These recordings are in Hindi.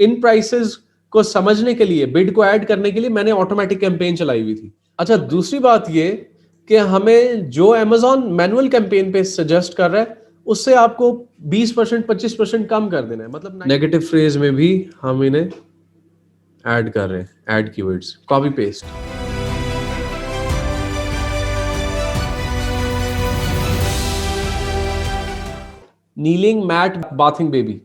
इन प्राइसेस को समझने के लिए, बिड को ऐड करने के लिए मैंने ऑटोमेटिक कैंपेन चलाई हुई थी। अच्छा, दूसरी बात ये कि हमें जो Amazon मैनुअल कैंपेन पे सजेस्ट कर रहा है उससे आपको 20% 25% कम कर देना है। मतलब नेगेटिव फ्रेज में भी हम इन्हें ऐड कर रहे हैं, add keywords, copy paste. Kneeling mat bathing baby,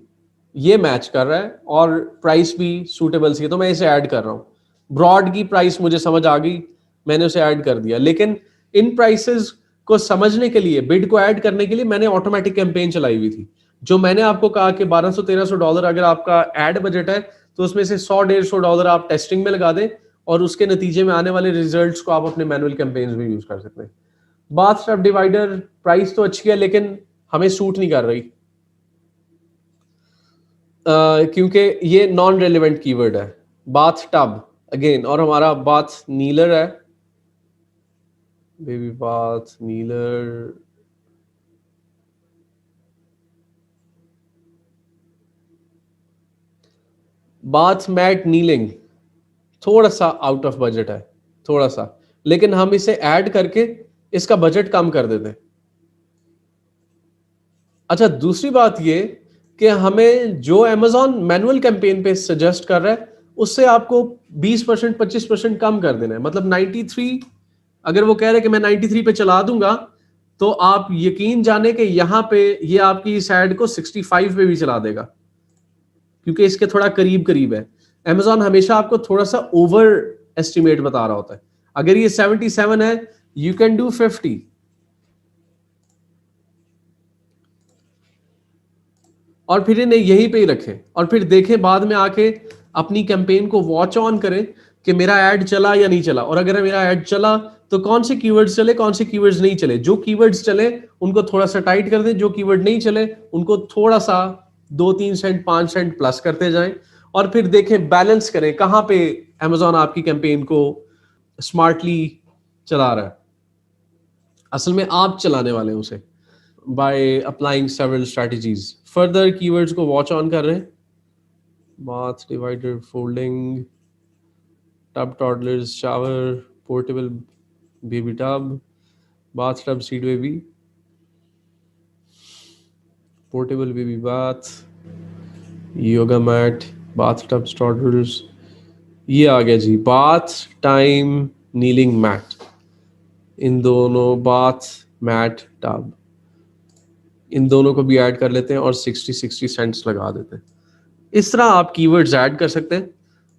ये मैच कर रहा है और प्राइस भी सूटेबल सी है, तो मैं इसे ऐड कर रहा हूँ। ब्रॉड की प्राइस मुझे समझ आ गई, मैंने उसे ऐड कर दिया। लेकिन इन प्राइसेस को समझने के लिए, बिड को ऐड करने के लिए मैंने ऑटोमेटिक कैंपेन चलाई हुई थी। जो मैंने आपको कहा कि $1200-1300 अगर आपका एड बजट है तो उसमें से $100-150 आप टेस्टिंग में लगा दें और उसके नतीजे में आने वाले रिजल्ट्स को आप अपने मैनुअल कैंपेन्स में यूज कर सकते हैं। बाथ टब डिवाइडर प्राइस तो अच्छी है लेकिन हमें सूट नहीं कर रही, क्योंकि ये नॉन रेलिवेंट कीवर्ड है। बाथ टब अगेन, और हमारा बाथ नीलर है, baby bath kneeler. Bath mat kneeling थोड़ा सा आउट ऑफ बजट है, थोड़ा सा, लेकिन हम इसे ऐड करके इसका बजट कम कर देते हैं। अच्छा, दूसरी बात ये कि हमें जो Amazon मैनुअल कैंपेन पे सजेस्ट कर रहा है उससे आपको 20% 25% कम कर देना है। मतलब 93, अगर वो कह रहे हैं कि मैं 93 पे चला दूंगा तो आप यकीन जाने कि यहां पे ये आपकी इस एड को 65 पे भी चला देगा, क्योंकि इसके थोड़ा करीब करीब है। Amazon हमेशा आपको थोड़ा सा ओवर एस्टिमेट बता रहा होता है। अगर ये 77 है, यू कैन डू 50, और फिर इन्हें यहीं पे ही रखें और फिर देखें बाद में आके अपनी कैंपेन को वॉच ऑन करें कि मेरा ऐड चला या नहीं चला। और अगर मेरा ऐड चला तो कौन से कीवर्ड्स चले, कौन से कीवर्ड्स नहीं चले। जो कीवर्ड्स चले उनको थोड़ा सा टाइट कर दें, जो कीवर्ड नहीं चले उनको थोड़ा सा 2-3 सेंट 5 सेंट प्लस करते जाएं और फिर देखें, बैलेंस करें कहां पे Amazon आपकी कैंपेन को स्मार्टली चला रहा है। असल में आप चलाने वाले हैं उसे by applying several strategies. Further keywords को watch on कर रहे हैं। Bath divider, folding, tub toddlers, shower, portable baby tub, bathtub seat baby, portable baby bath, yoga mat, bathtub toddlers। ये आ गया जी, bath time kneeling mat। इन दोनों bath mat tub, इन दोनों को भी ऐड कर लेते हैं और 60 सेंट्स लगा देते हैं। इस तरह आप कीवर्ड्स ऐड कर सकते हैं।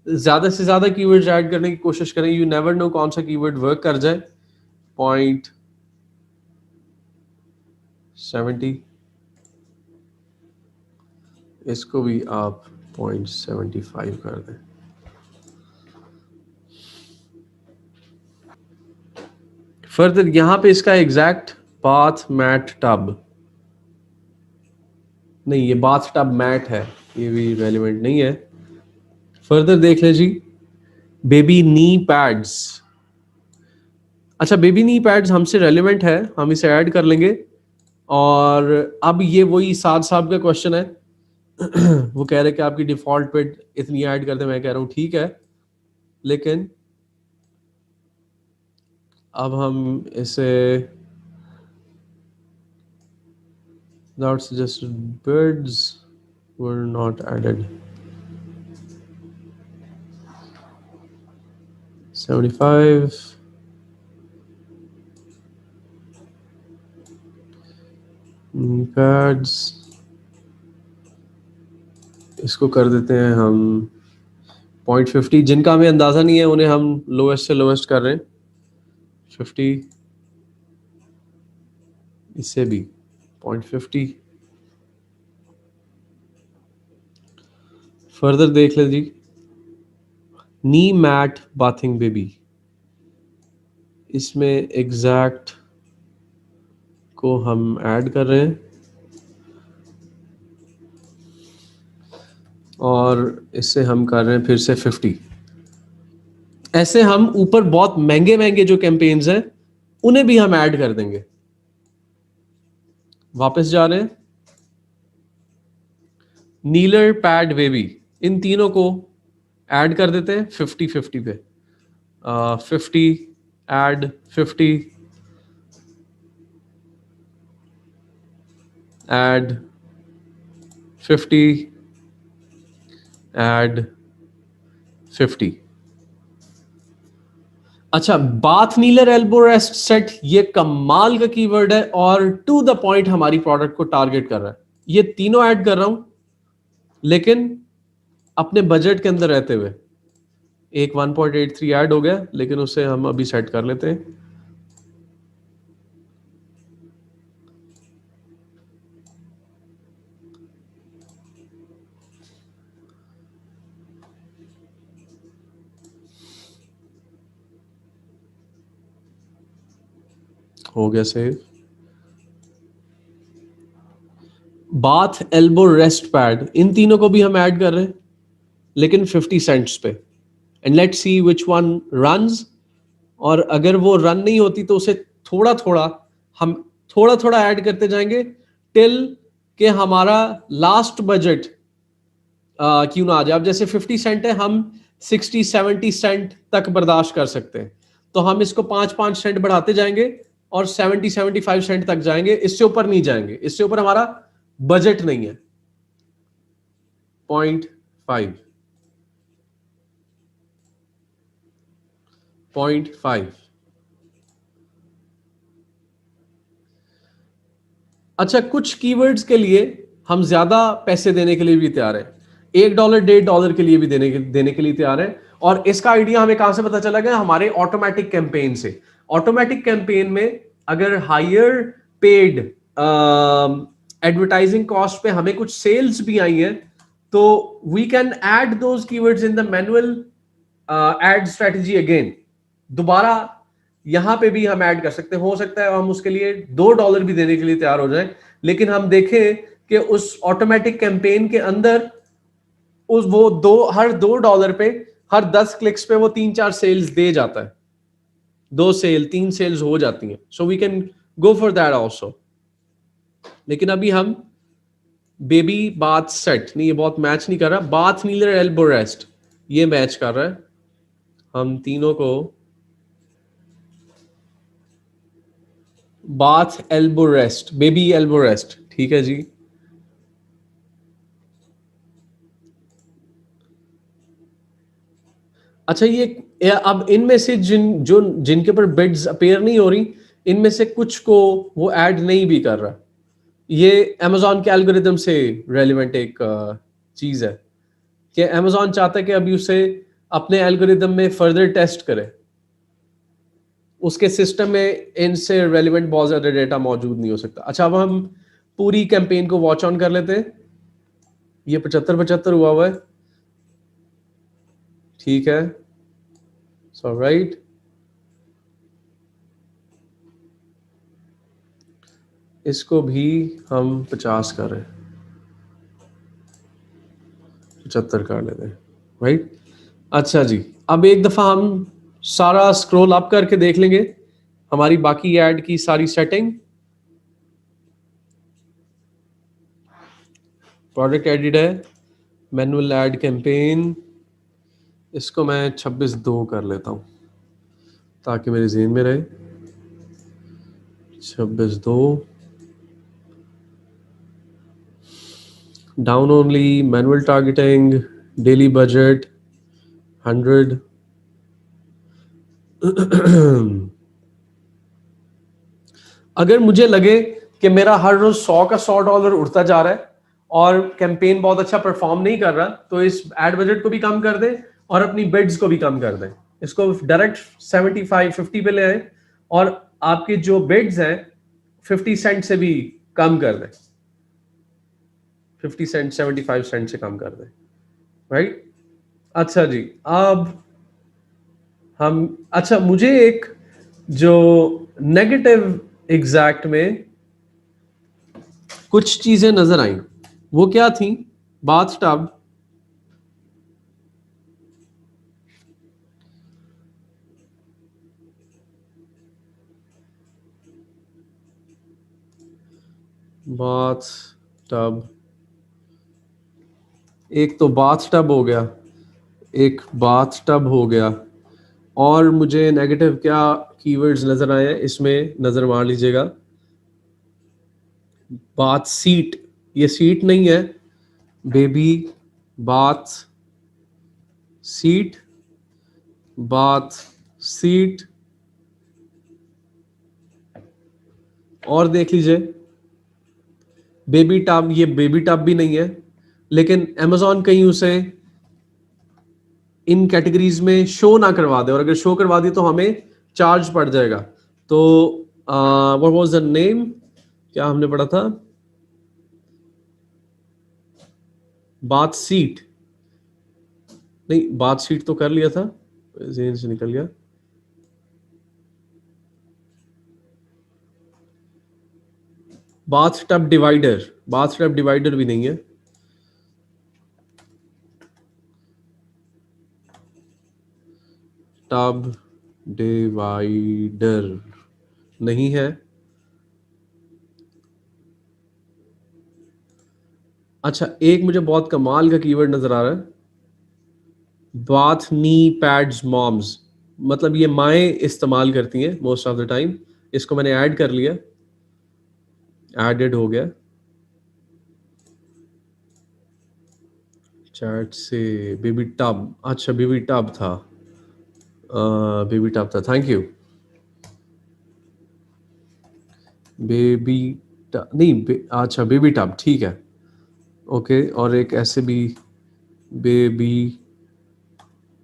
ज्यादा से ज्यादा कीवर्ड्स ऐड करने की कोशिश करें, यू नेवर नो कौन सा कीवर्ड वर्क कर जाए। 0.70, इसको भी आप 0.75 कर दें। फर्दर यहां पे इसका एग्जैक्ट बाथ मैट टब नहीं, ये बाथ टब मैट है, ये भी रेलिवेंट नहीं है। फर्दर देख ले जी, बेबी नी पैड्स। अच्छा, बेबी नी पैड्स हमसे रेलिवेंट है, हम इसे ऐड कर लेंगे। और अब ये वही साद साहब का क्वेश्चन है। वो कह रहे कि आपकी डिफॉल्ट पे इतनी ऐड कर दे, मैं कह रहा हूँ ठीक है, लेकिन अब हम इसे not suggested birds were not added। 75, pads, इसको कर देते हैं हम 0.50। जिनका हमें अंदाजा नहीं है उन्हें हम लोएस्ट से लोएस्ट कर रहे हैं 50, इससे भी 0.50। फर्दर देख ले जी, नी मैट बाथिंग बेबी, इसमें एग्जैक्ट को हम ऐड कर रहे हैं और इससे हम कर रहे हैं फिर से 50। ऐसे हम ऊपर बहुत महंगे महंगे जो कैंपेन्स हैं उन्हें भी हम ऐड कर देंगे। वापस जा रहे हैं, नीलर पैड बेबी, इन तीनों को ऐड कर देते हैं 50-50 पे। 50 ऐड 50 ऐड 50 ऐड 50। अच्छा, बाथ नीलर एल्बो रेस्ट सेट ये कमाल का कीवर्ड है और टू द पॉइंट हमारी प्रोडक्ट को टारगेट कर रहा है। ये तीनों ऐड कर रहा हूं लेकिन अपने बजट के अंदर रहते हुए। एक 1.83 ऐड हो गया लेकिन उसे हम अभी सेट कर लेते हैं। हो गया save. Bath elbow rest pad इन तीनों को भी हम ऐड कर रहे हैं लेकिन 50 सेंट्स पे। And let's see which one runs. और अगर वो रन नहीं होती तो उसे थोड़ा थोड़ा हम थोड़ा थोड़ा ऐड करते जाएंगे टिल के हमारा लास्ट बजट क्यों ना आ जाए। अब जैसे 50 सेंट है, हम 60-70 सेंट तक बर्दाश्त कर सकते हैं, तो हम इसको 5-5 सेंट बढ़ाते जाएंगे और 70-75 सेंट तक जाएंगे। इससे ऊपर नहीं जाएंगे, इससे ऊपर हमारा बजट नहीं है। 0.5 0.5। अच्छा, कुछ कीवर्ड्स के लिए हम ज्यादा पैसे देने के लिए भी तैयार हैं। $1 $1.5 के लिए भी देने के लिए तैयार है। और इसका आइडिया हमें कहां से पता चला गया? हमारे ऑटोमेटिक कैंपेन से। ऑटोमेटिक कैंपेन में अगर हायर पेड एडवर्टाइजिंग कॉस्ट पे हमें कुछ सेल्स भी आई है तो we can add those keywords in the manual ad strategy again. दोबारा यहां पे भी हम ऐड कर सकते हैं। हो सकता है हम उसके लिए $2 भी देने के लिए तैयार हो जाए, लेकिन हम देखें कि उस ऑटोमेटिक कैंपेन के अंदर उस वो हर $2 पे हर 10 क्लिक्स पे वो 3-4 सेल्स दे जाता है। 2 सेल 3 सेल्स हो जाती हैं। So we can go for that also. लेकिन अभी हम बेबी बाथ सेट नहीं, ये बहुत मैच नहीं कर रहा। बाथ नीलर एल्बो रेस्ट ये मैच कर रहा है। हम तीनों को bath elbow rest, baby elbow rest, ठीक है जी। अच्छा, ये अब इनमें से जिनके ऊपर बिड्स अपेयर नहीं हो रही, इनमें से कुछ को वो ऐड नहीं भी कर रहा। ये अमेजोन के एल्गोरिदम से रेलिवेंट एक चीज है कि अमेजोन चाहता है कि अभी उसे अपने एल्गोरिदम में फर्दर टेस्ट करे। उसके सिस्टम में इनसे रेलिवेंट बहुत ज्यादा डेटा मौजूद नहीं हो सकता। अच्छा, अब हम पूरी कैंपेन को वॉच ऑन कर लेते हैं। ये 75-75 हुआ है, ठीक है। सो राइट, इसको भी हम 50 कर रहे हैं, 75 कर लेते हैं, राइट। अच्छा जी, अब एक दफा हम सारा स्क्रॉल अप करके देख लेंगे हमारी बाकी ऐड की सारी सेटिंग। प्रोडक्ट एडिट है, मैनुअल ऐड कैंपेन, इसको मैं 26/2 कर लेता हूं ताकि मेरे जेहन में रहे। 26/2 down only, manual targeting, daily budget 100। अगर मुझे लगे कि मेरा हर रोज 100 का $100 उड़ता जा रहा है और कैंपेन बहुत अच्छा परफॉर्म नहीं कर रहा, तो इस एड बजट को भी कम कर दें और अपनी बिड्स को भी कम कर दें। इसको डायरेक्ट 75-50 पे ले आए और आपके जो बिड्स हैं 50 सेंट से भी कम कर दें। 50 सेंट 75 सेंट से कम कर दें, राइट। अच्छा जी, अब हम अच्छा, मुझे एक जो नेगेटिव एग्जैक्ट में कुछ चीजें नजर आई, वो क्या थी? बाथ टब, बाथ टब एक तो बाथ टब हो गया, एक बाथ टब हो गया, और मुझे नेगेटिव क्या कीवर्ड्स नजर आए हैं इसमें, नजर मार लीजिएगा। बाथ सीट, ये सीट नहीं है, baby bath seat, bath seat. और देख लीजिए बेबी टब, ये बेबी टब भी नहीं है, लेकिन अमेजोन कहीं उसे इन कैटेगरीज में शो ना करवा दे, और अगर शो करवा दी तो हमें चार्ज पड़ जाएगा। तो व्हाट वाज द नेम, क्या हमने पढ़ा था, बाथ सीट नहीं, बाथ सीट तो कर लिया था, जेन से निकल गया। Bath tub divider, bath tub divider भी नहीं है। टब डिवाइडर नहीं है। अच्छा, एक मुझे बहुत कमाल का कीवर्ड नजर आ रहा है, बाथ नी पैड्स मॉम्स, मतलब ये माएँ इस्तेमाल करती हैं मोस्ट ऑफ द टाइम। इसको मैंने ऐड कर लिया, एडेड हो गया चैट से। बेबी टब, अच्छा बेबी टब था, बेबी टब था, थैंक यू। बेबी नहीं अच्छा बेबी टब ठीक है, ओके। और एक ऐसे भी बेबी,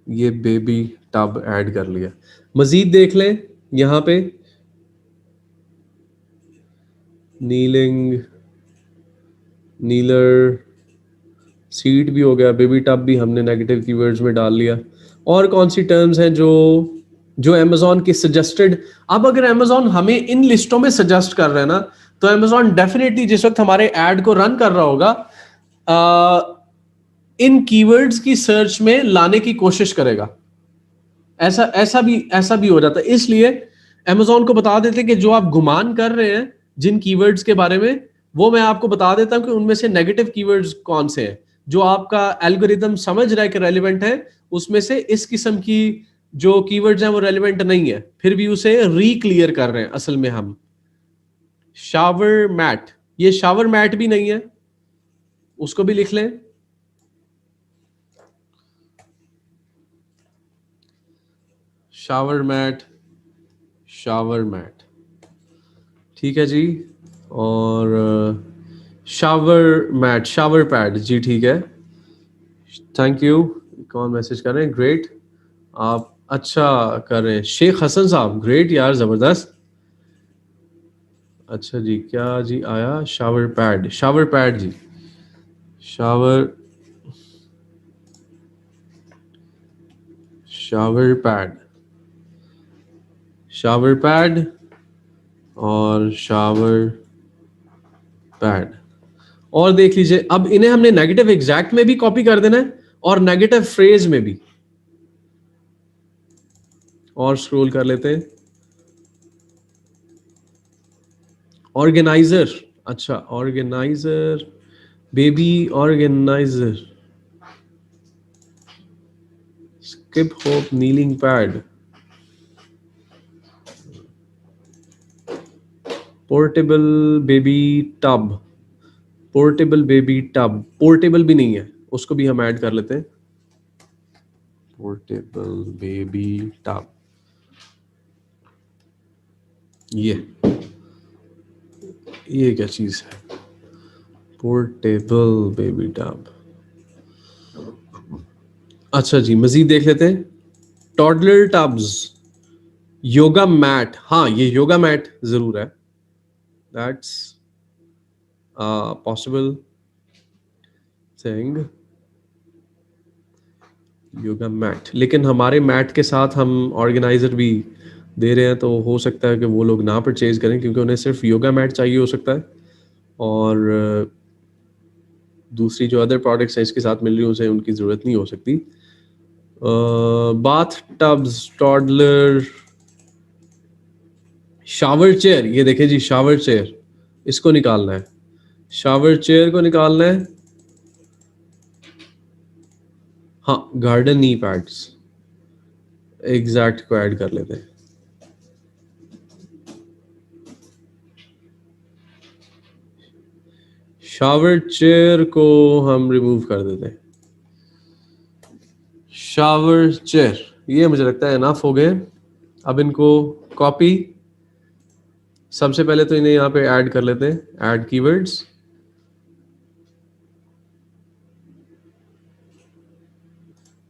ये बेबी टब ऐड कर लिया। मजीद देख लें यहाँ पे, नीलिंग, नीलर, सीट भी हो गया, बेबी टब भी हमने नेगेटिव कीवर्ड्स में डाल लिया। और कौन सी टर्म्स हैं जो जो अमेजोन की सजेस्टेड, अब अगर अमेजोन हमें इन लिस्टों में सजेस्ट कर रहे हैं ना, तो अमेजोन डेफिनेटली जिस वक्त हमारे ऐड को रन कर रहा होगा इन कीवर्ड्स की सर्च में लाने की कोशिश करेगा। ऐसा भी हो जाता है। इसलिए अमेजोन को बता देते हैं कि जो आप गुमान कर रहे हैं जिन कीवर्ड्स के बारे में, वो मैं आपको बता देता हूं कि उनमें से नेगेटिव कीवर्ड्स कौन से हैं जो आपका एल्गोरिदम समझ रहा है कि रेलिवेंट है, उसमें से इस किस्म की जो कीवर्ड्स हैं वो रेलिवेंट नहीं है, फिर भी उसे रीक्लियर कर रहे हैं असल में हम। शावर मैट, ये शावर मैट भी नहीं है, उसको भी लिख लें। शावर मैट, शावर मैट, ठीक है जी। और शावर मैट, शावर पैड जी, ठीक है, थैंक यू। कौन मैसेज कर रहे हैं, ग्रेट, आप अच्छा कर रहे हैं शेख हसन साहब, ग्रेट यार, जबरदस्त। अच्छा जी, क्या जी आया, शावर पैड, शावर पैड जी, shower, shower pad, shower pad और शावर पैड। और देख लीजिए, अब इन्हें हमने नेगेटिव एग्जैक्ट में भी कॉपी कर देना है और नेगेटिव फ्रेज में भी। और स्क्रॉल कर लेते हैं, ऑर्गेनाइजर, अच्छा organiser, baby organiser, skip hope kneeling pad, portable baby tub, portable baby tub, portable भी नहीं है, उसको भी हम ऐड कर लेते हैं, पोर्टेबल बेबी टब। ये क्या चीज है, पोर्टेबल बेबी टब। अच्छा जी, मजीद देख लेते हैं, टॉडलर टब्स, योगा मैट, हाँ ये योगा मैट जरूर है, that's possible thing, yoga mat. लेकिन हमारे मैट के साथ हम ऑर्गेनाइजर भी दे रहे हैं, तो हो सकता है कि वो लोग ना परचेज करें, क्योंकि उन्हें सिर्फ योगा मैट चाहिए हो सकता है, और दूसरी जो अदर प्रोडक्ट्स हैं इसके साथ मिल रही उसे उनकी ज़रूरत नहीं हो सकती। Bath tubs, toddler, shower chair, ये देखें जी शावर चेयर, इसको निकालना है, शावर चेयर को निकालना है, हाँ, गार्डन नी पैड्स एग्जैक्ट को ऐड कर लेते हैं। शावर चेयर को हम रिमूव कर देते हैं। शावर चेयर, ये मुझे लगता है इनफ हो गए। अब इनको कॉपी, सबसे पहले तो इन्हें यहाँ पे ऐड कर लेते हैं, ऐड कीवर्ड्स।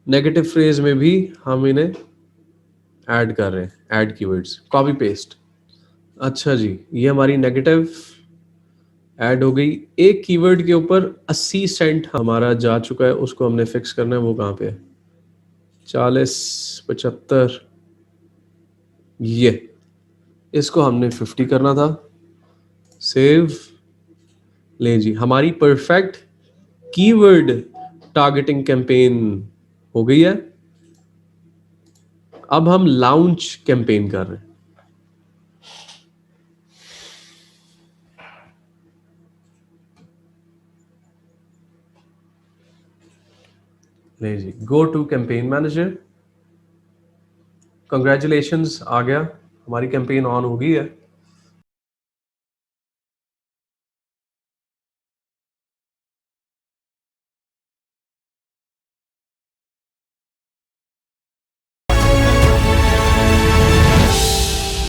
नेगेटिव फ्रेज में भी हम इन्हें ऐड कर रहे हैं, ऐड कीवर्ड्स, कॉपी पेस्ट। अच्छा जी, ये हमारी नेगेटिव ऐड हो गई। एक कीवर्ड के ऊपर 80 सेंट हमारा जा चुका है, उसको हमने फिक्स करना है। वो कहाँ पे है? 40, 75, ये इसको हमने 50 करना था। सेव। ले जी, हमारी परफेक्ट कीवर्ड टारगेटिंग कैंपेन हो गई है। अब हम लॉन्च कैंपेन कर रहे हैं। ले जी, go to campaign manager. Congratulations, आ गया, हमारी कैंपेन ऑन हो गई है।